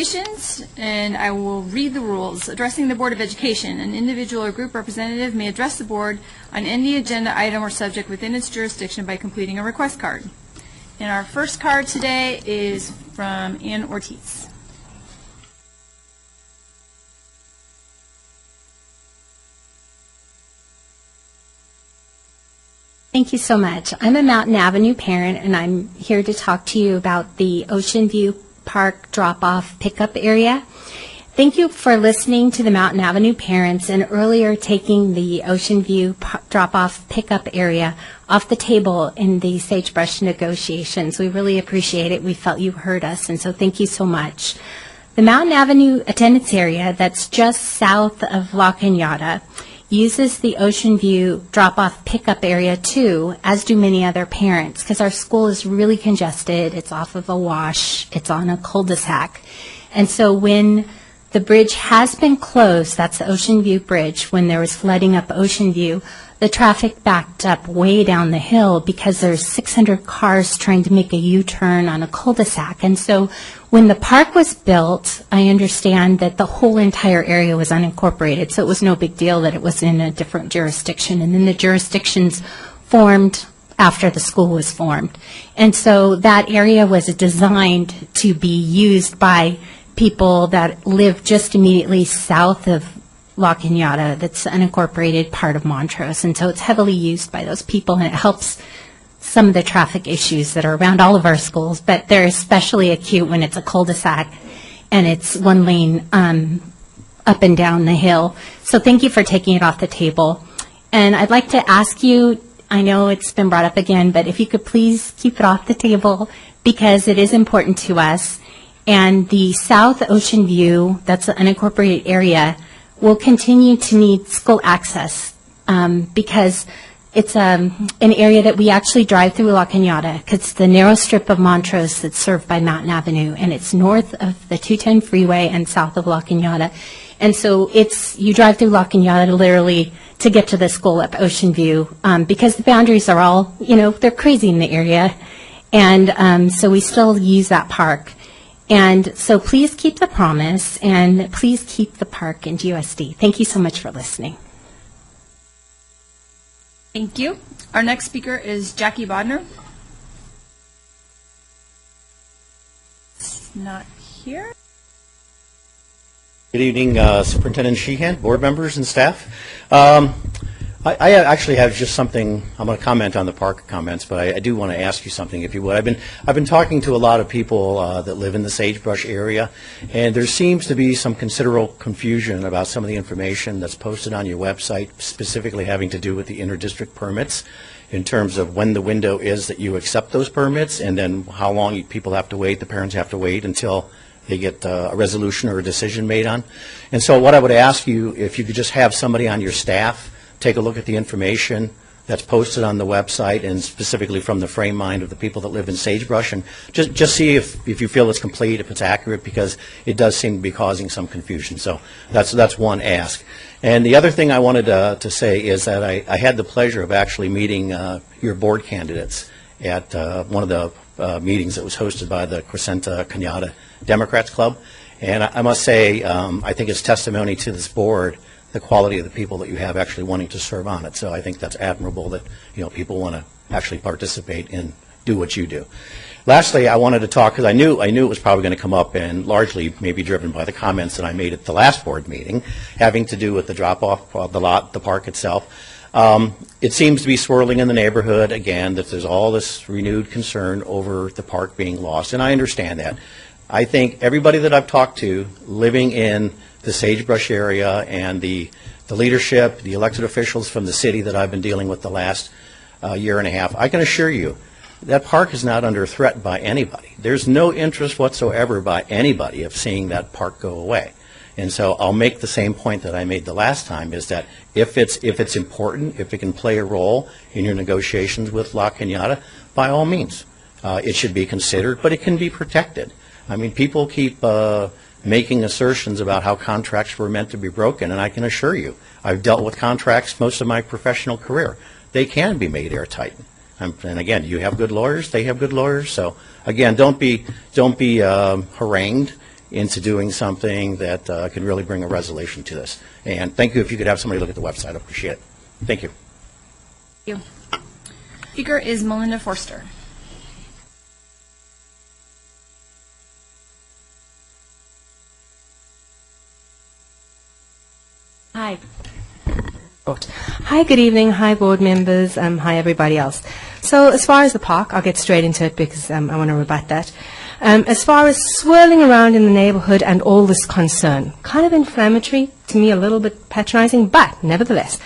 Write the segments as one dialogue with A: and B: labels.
A: communications, and I will read the rules. Addressing the Board of Education, an individual or group representative may address the board on any agenda item or subject within its jurisdiction by completing a request card. And our first card today is from Ann Ortiz.
B: Thank you so much. I'm a Mountain Avenue parent, and I'm here to talk to you about the Ocean View Park drop-off pickup area. Thank you for listening to the Mountain Avenue parents and earlier taking the Ocean View drop-off pickup area off the table in the sagebrush negotiations. We really appreciate it. We felt you heard us, and so thank you so much. The Mountain Avenue attendance area that's just south of La Cañada uses the Ocean View drop-off pickup area too, as do many other parents, because our school is really congested. It's off of a wash. It's on a cul-de-sac. And so when the bridge has been closed, that's the Ocean View Bridge, when there was flooding up Ocean View, the traffic backed up way down the hill because there's 600 cars trying to make a U-turn on a cul-de-sac. And so when the park was built, I understand that the whole entire area was unincorporated, so it was no big deal that it was in a different jurisdiction. And then the jurisdictions formed after the school was formed. And so that area was designed to be used by people that live just immediately south of La Cañada, that's the unincorporated part of Montrose. And so it's heavily used by those people, and it helps some of the traffic issues that are around all of our schools, but they're especially acute when it's a cul-de-sac and it's one lane up and down the hill. So thank you for taking it off the table. And I'd like to ask you, I know it's been brought up again, but if you could please keep it off the table because it is important to us. And the South Ocean View, that's the unincorporated area, will continue to need school access because it's an area that we actually drive through La Cañada because it's the narrow strip of Montrose that's served by Mountain Avenue, and it's north of the 210 freeway and south of La Cañada. And so you drive through La Cañada literally to get to the school up Ocean View because the boundaries are all, they're crazy in the area. And so we still use that park. And so please keep the promise, and please keep the park in GUSD. Thank you so much for listening.
A: Thank you. Our next speaker is Jackie Bodner. It's not here.
C: Good evening, Superintendent Sheehan, board members, and staff. I actually have just something. I'm going to comment on the park comments, but I do want to ask you something, if you would. I've been talking to a lot of people that live in the sagebrush area, and there seems to be some considerable confusion about some of the information that's posted on your website, specifically having to do with the inter-district permits, in terms of when the window is that you accept those permits, and then how long people have to wait. The parents have to wait until they get a resolution or a decision made on. And so, what I would ask you, if you could just have somebody on your staff take a look at the information that's posted on the website, and specifically from the frame mind of the people that live in sagebrush, and just see if you feel it's complete, if it's accurate, because it does seem to be causing some confusion. So that's one ask. And the other thing I wanted to say is that I had the pleasure of actually meeting your board candidates at one of the meetings that was hosted by the Crescenta Cañada Democrats Club. And I must say, I think it's testimony to this board, the quality of the people that you have actually wanting to serve on it. So I think that's admirable that people want to actually participate and do what you do. Lastly, I wanted to talk, because I knew it was probably going to come up, and largely maybe driven by the comments that I made at the last board meeting, having to do with the drop-off of the park itself. It seems to be swirling in the neighborhood again that there's all this renewed concern over the park being lost, and I understand that. I think everybody that I've talked to living in the sagebrush area, and the leadership, the elected officials from the city that I've been dealing with the last year and a half, I can assure you that park is not under threat by anybody. There's no interest whatsoever by anybody of seeing that park go away. And so I'll make the same point that I made the last time, is that if it's important, if it can play a role in your negotiations with La Cañada, by all means, it should be considered, but it can be protected. I mean, people keep making assertions about how contracts were meant to be broken, and I can assure you, I've dealt with contracts most of my professional career. They can be made airtight. And again, you have good lawyers, they have good lawyers. So again, don't be harangued into doing something that can really bring a resolution to this. And thank you. If you could have somebody look at the website, I appreciate it. Thank you.
A: Thank you. Speaker is Melinda Forster.
D: Hi. Hi, good evening. Hi, board members. Hi, everybody else. So as far as the park, I'll get straight into it because I want to rebut that. As far as swirling around in the neighborhood and all this concern, kind of inflammatory, to me a little bit patronizing, but nevertheless,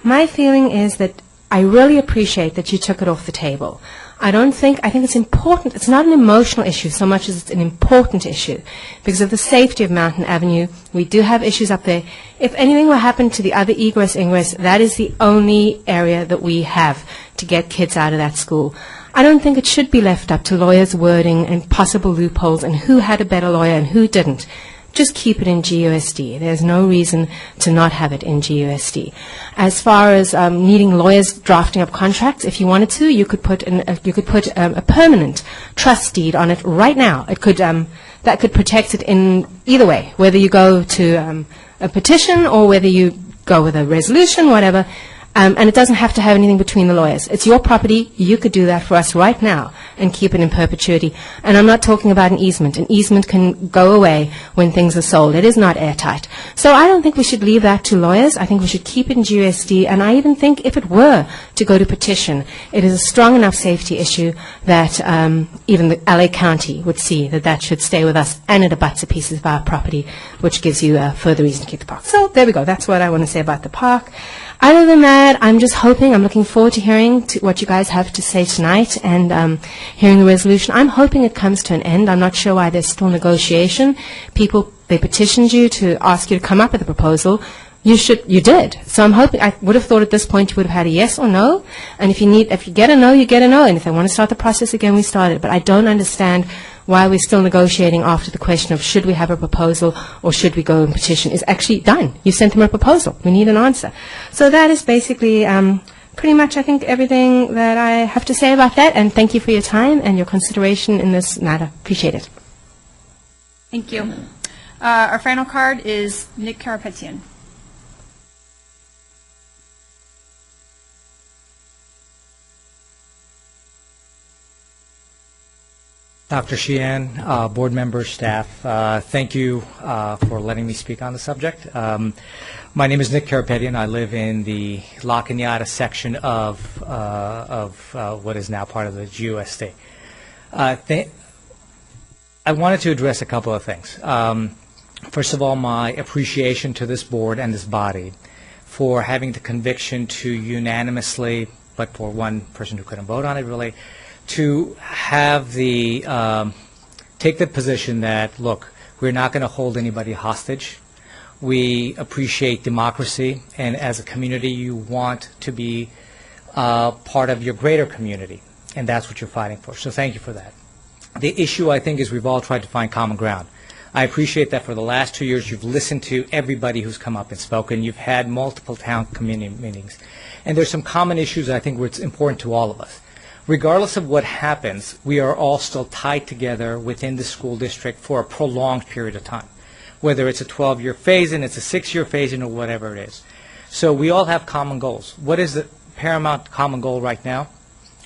D: my feeling is that I really appreciate that you took it off the table. I think it's important. It's not an emotional issue so much as it's an important issue because of the safety of Mountain Avenue. We do have issues up there. If anything were happen to the other egress, ingress, that is the only area that we have to get kids out of that school. I don't think it should be left up to lawyers' wording and possible loopholes and who had a better lawyer and who didn't. Just keep it in GUSD. There's no reason to not have it in GUSD. As far as needing lawyers drafting up contracts, if you wanted to, you could put a permanent trust deed on it right now. It could that could protect it in either way, whether you go to a petition or whether you go with a resolution, whatever. And it doesn't have to have anything between the lawyers. It's your property. You could do that for us right now and keep it in perpetuity. And I'm not talking about an easement. An easement can go away when things are sold. It is not airtight. So I don't think we should leave that to lawyers. I think we should keep it in GUSD. And I even think if it were to go to petition, it is a strong enough safety issue that even the LA County would see that that should stay with us, and it abuts a piece of our property, which gives you a further reason to keep the park. So there we go. That's what I want to say about the park. Other than that, I'm looking forward to hearing what you guys have to say tonight and hearing the resolution. I'm hoping it comes to an end. I'm not sure why there's still negotiation. They petitioned you to ask you to come up with a proposal. You did. So I'm hoping, I would have thought at this point you would have had a yes or no. And if you get a no, you get a no. And if they want to start the process again, we start it. But I don't understand why we're still negotiating after the question of should we have a proposal or should we go and petition is actually done. You sent them a proposal. We need an answer. So that is basically pretty much, I think, everything that I have to say about that. And thank you for your time and your consideration in this matter. Appreciate it.
A: Thank you. Our final card is Nick Karapetian.
E: Dr. Sheehan, board members, staff, thank you for letting me speak on the subject. My name is Nick Karapetian. I live in the La Cañada section of what is now part of the GUSD. I wanted to address a couple of things. First of all, my appreciation to this board and this body for having the conviction to unanimously, but for one person who couldn't vote on it really, to have take the position that, look, we're not going to hold anybody hostage. We appreciate democracy, and as a community, you want to be part of your greater community, and that's what you're fighting for. So thank you for that. The issue, I think, is we've all tried to find common ground. I appreciate that for the last 2 years you've listened to everybody who's come up and spoken. You've had multiple town community meetings. And there's some common issues I think where it's important to all of us. Regardless of what happens, we are all still tied together within the school district for a prolonged period of time. Whether it's a 12-year phase-in, it's a 6-year phase-in, or whatever it is. So we all have common goals. What is the paramount common goal right now?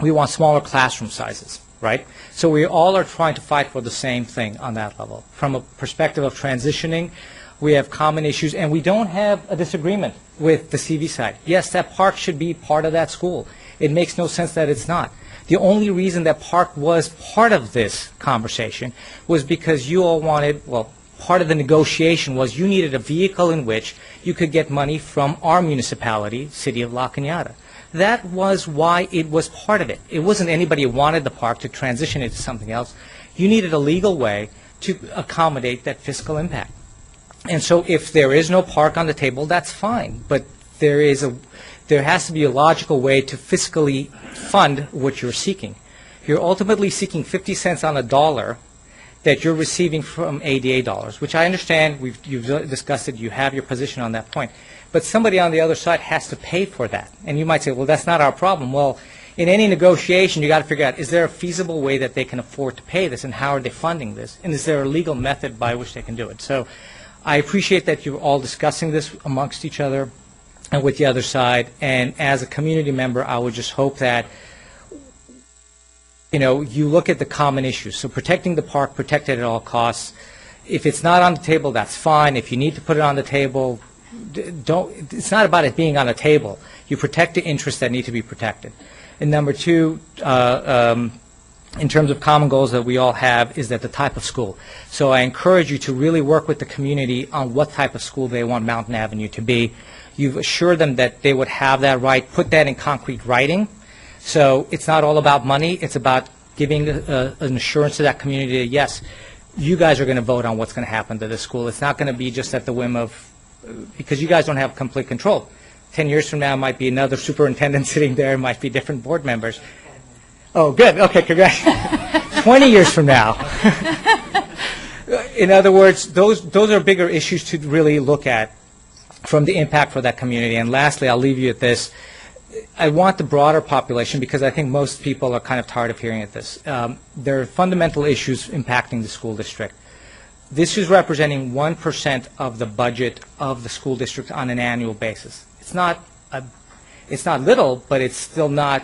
E: We want smaller classroom sizes, right? So we all are trying to fight for the same thing on that level. From a perspective of transitioning, we have common issues, and we don't have a disagreement with the CV side. Yes, that park should be part of that school. It makes no sense that it's not. The only reason that park was part of this conversation was because you all wanted, well, part of the negotiation was you needed a vehicle in which you could get money from our municipality, City of La Cañada. That was why it was part of it. It wasn't anybody who wanted the park to transition it to something else. You needed a legal way to accommodate that fiscal impact. And so if there is no park on the table, that's fine. But there has to be a logical way to fiscally fund what you're seeking. You're ultimately seeking 50 cents on a dollar that you're receiving from ADA dollars, which I understand, you've discussed it, you have your position on that point. But somebody on the other side has to pay for that. And you might say, well, that's not our problem. Well, in any negotiation, you got to figure out, is there a feasible way that they can afford to pay this, and how are they funding this, and is there a legal method by which they can do it? So I appreciate that you're all discussing this amongst each other and with the other side, and as a community member, I would just hope that you look at the common issues. So protecting the park, protect it at all costs. If it's not on the table, that's fine. If you need to put it on the table, it's not about it being on a table. You protect the interests that need to be protected. And number two, in terms of common goals that we all have, is that the type of school. So I encourage you to really work with the community on what type of school they want Mountain Avenue to be. You've assured them that they would have that right, put that in concrete writing. So it's not all about money. It's about giving an assurance to that community that, yes, you guys are going to vote on what's going to happen to this school. It's not going to be just at the whim of, because you guys don't have complete control. 10 years from now, it might be another superintendent sitting there. It might be different board members. Oh, good. Okay, congrats. 20 years from now. In other words, those are bigger issues to really look at from the impact for that community. And lastly, I'll leave you at this. I want the broader population, because I think most people are kind of tired of hearing this. There are fundamental issues impacting the school district. This is representing 1% of the budget of the school district on an annual basis. It's not little, but it's still not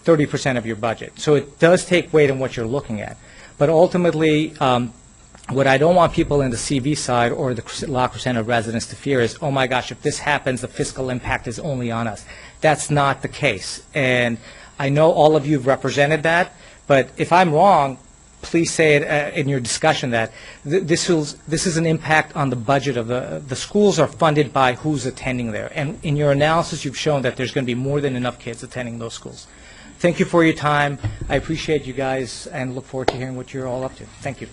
E: 30% of your budget. So it does take weight in what you're looking at. But ultimately, what I don't want people in the CV side or the La Crescenta residents to fear is, oh my gosh, if this happens, the fiscal impact is only on us. That's not the case. And I know all of you have represented that, but if I'm wrong, please say it in your discussion that this is an impact on the budget of the schools are funded by who's attending there. And in your analysis, you've shown that there's going to be more than enough kids attending those schools. Thank you for your time. I appreciate you guys and look forward to hearing what you're all up to. Thank you.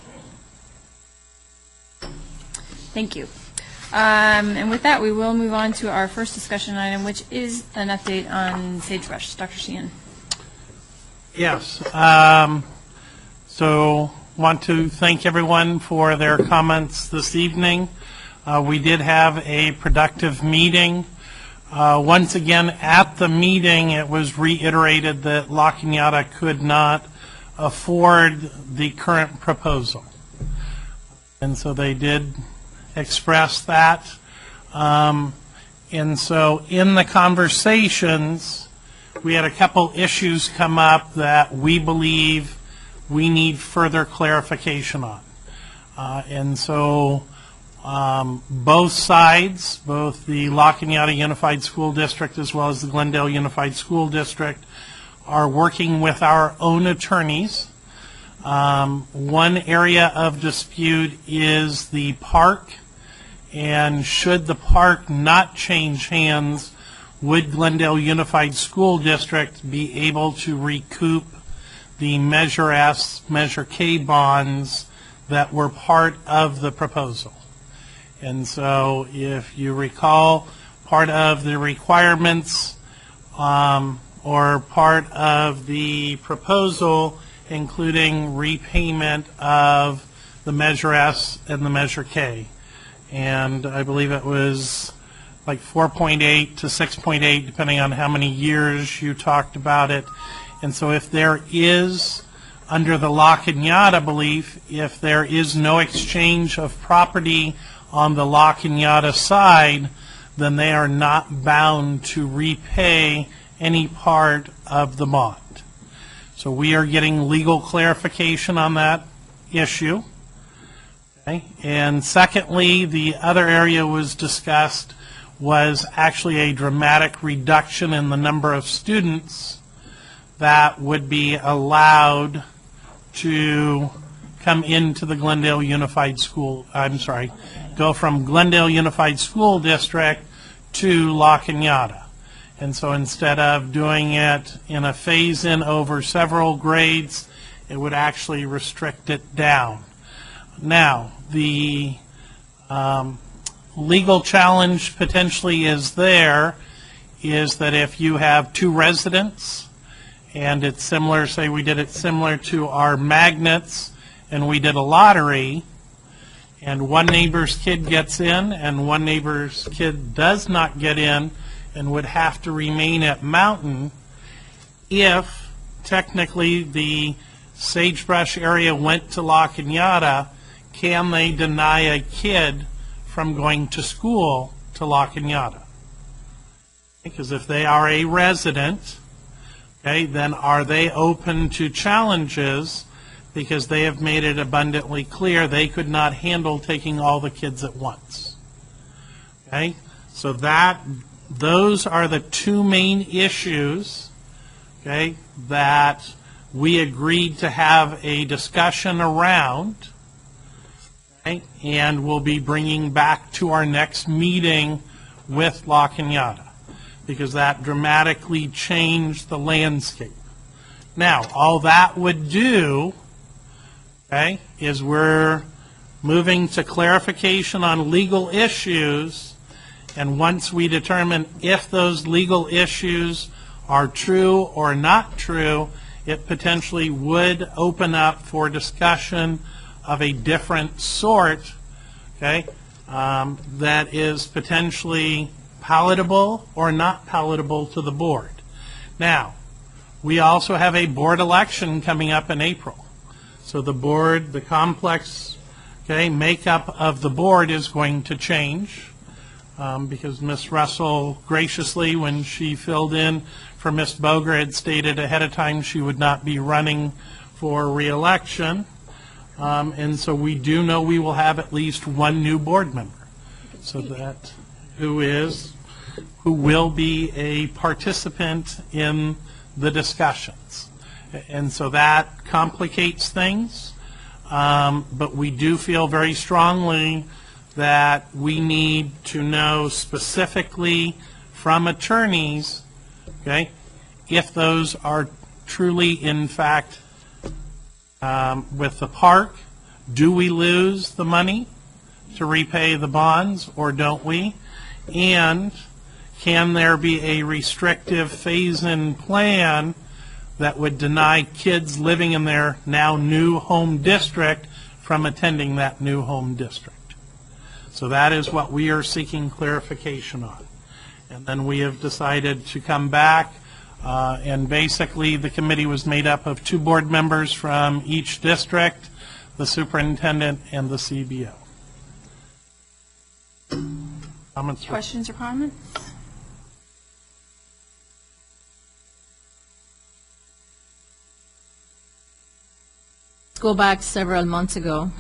A: Thank you. And with that, we will move on to our first discussion item, which is an update on Sagebrush. Dr. Sheehan.
F: Yes. So want to thank everyone for their comments this evening. We did have a productive meeting. Once again, at the meeting, it was reiterated that La Cañada could not afford the current proposal. And so they did express that. And so in the conversations, we had a couple issues come up that we believe we need further clarification on. And so both sides, both the La Cañada Unified School District as well as the Glendale Unified School District, are working with our own attorneys. One area of dispute is the park, and should the park not change hands, would Glendale Unified School District be able to recoup the Measure S, Measure K bonds that were part of the proposal? And so if you recall, part of the requirements or part of the proposal, including repayment of the Measure S and the Measure K. And I believe it was like 4.8 to 6.8, depending on how many years you talked about it. And so if there is, under the La Cañada belief, if there is no exchange of property on the La Cañada side, then they are not bound to repay any part of the bond. So we are getting legal clarification on that issue. Okay. And secondly, the other area was discussed was actually a dramatic reduction in the number of students that would be allowed to come into the Glendale Unified School, go from Glendale Unified School District to La Cañada. And so instead of doing it in a phase-in over several grades, it would actually restrict it down. Now, the legal challenge potentially is that if you have two residents, and it's similar, say we did it similar to our magnets, and we did a lottery, and one neighbor's kid gets in and one neighbor's kid does not get in and would have to remain at Mountain, if technically the sagebrush area went to La Cañada, can they deny a kid from going to school to La Cañada? Because if they are a resident, okay, then are they open to challenges because they have made it abundantly clear they could not handle taking all the kids at once? Okay, so those are the two main issues, okay, that we agreed to have a discussion around, okay, and we'll be bringing back to our next meeting with La Cañada, because that dramatically changed the landscape. Now, all that would do, okay, is we're moving to clarification on legal issues, and once we determine if those legal issues are true or not true, it potentially would open up for discussion of a different sort, okay, that is potentially palatable or not palatable to the board. Now, we also have a board election coming up in April. So the board, the complex, okay, makeup of the board is going to change because Ms. Russell graciously, when she filled in for Ms. Boger, had stated ahead of time she would not be running for re-election. And so we do know we will have at least one new board member. So that who will be a participant in the discussions. And so that complicates things, but we do feel very strongly that we need to know specifically from attorneys, okay, if those are truly, in fact, with the park, do we lose the money to repay the bonds or don't we? And can there be a restrictive phase-in plan that would deny kids living in their now new home district from attending that new home district? So that is what we are seeking clarification on. And then we have decided to come back, and basically the committee was made up of 2 board members from each district, the superintendent and the CBO. Comments?
A: Questions or comments?
G: Let's go back several months ago,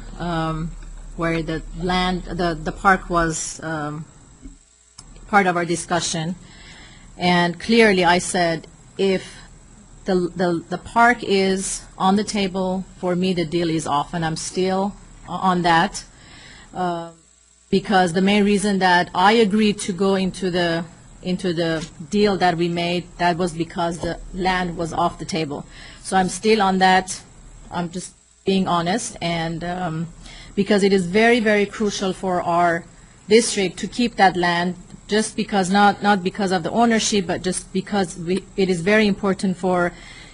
G: where the land, the park was part of our discussion, and clearly I said, if the park is on the table, for me the deal is off, and I'm still on that, because the main reason that I agreed to go into the deal that we made, that was because the land was off the table. So I'm still on that. I'm just being honest, and because it is very, very crucial for our district to keep that land, just because, not because of the ownership, but just because it is very important for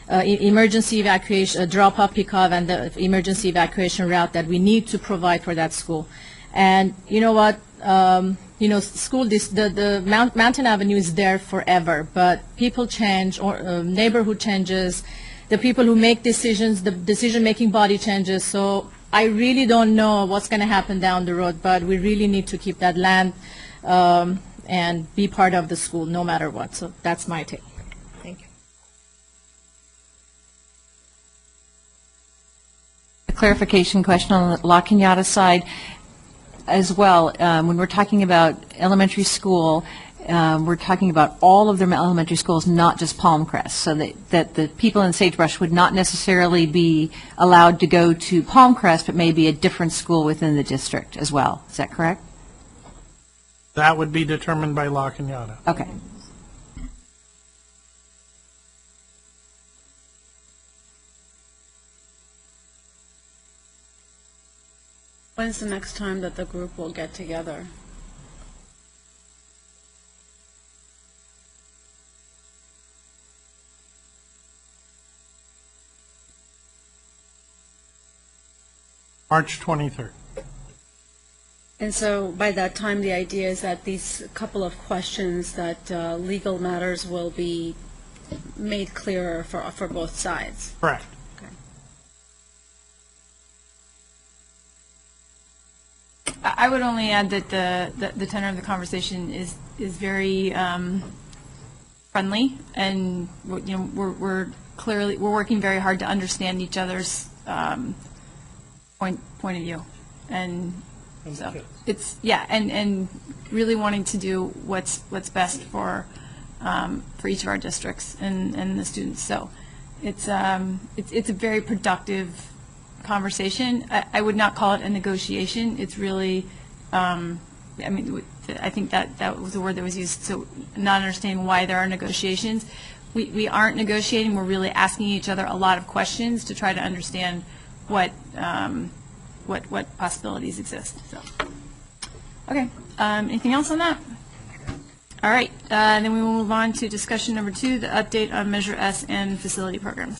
G: emergency evacuation, drop-off, pick-up, and the emergency evacuation route that we need to provide for that school. And you know what, the Mountain Avenue is there forever, but people change, or neighborhood changes, the people who make decisions, the decision-making body changes. So I really don't know what's going to happen down the road, but we really need to keep that land and be part of the school no matter what. So that's my take. Thank you.
H: A clarification question on the La Cañada side as well. When we're talking about elementary school, we're talking about all of their elementary schools, not just Palmcrest, so that the people in Sagebrush would not necessarily be allowed to go to Palmcrest, but maybe a different school within the district as well. Is that correct?
F: That would be determined by La Cañada.
H: Okay.
I: When's the next time that the group will get together?
F: March 23rd.
I: And so by that time, the idea is that these couple of questions, that legal matters will be made clearer for both sides.
F: Correct.
A: I would only add that the tenor of the conversation is very friendly, and we're clearly working very hard to understand each other's point of view, and so it's and really wanting to do what's best for each of our districts and the students. So it's a very productive conversation. I would not call it a negotiation. It's really, I think that was the word that was used, so not understanding why there are negotiations. We aren't negotiating. We're really asking each other a lot of questions to try to understand what possibilities exist. So, okay. Anything else on that? All right. Then we will move on to discussion number 2, the update on Measure S and facility programs.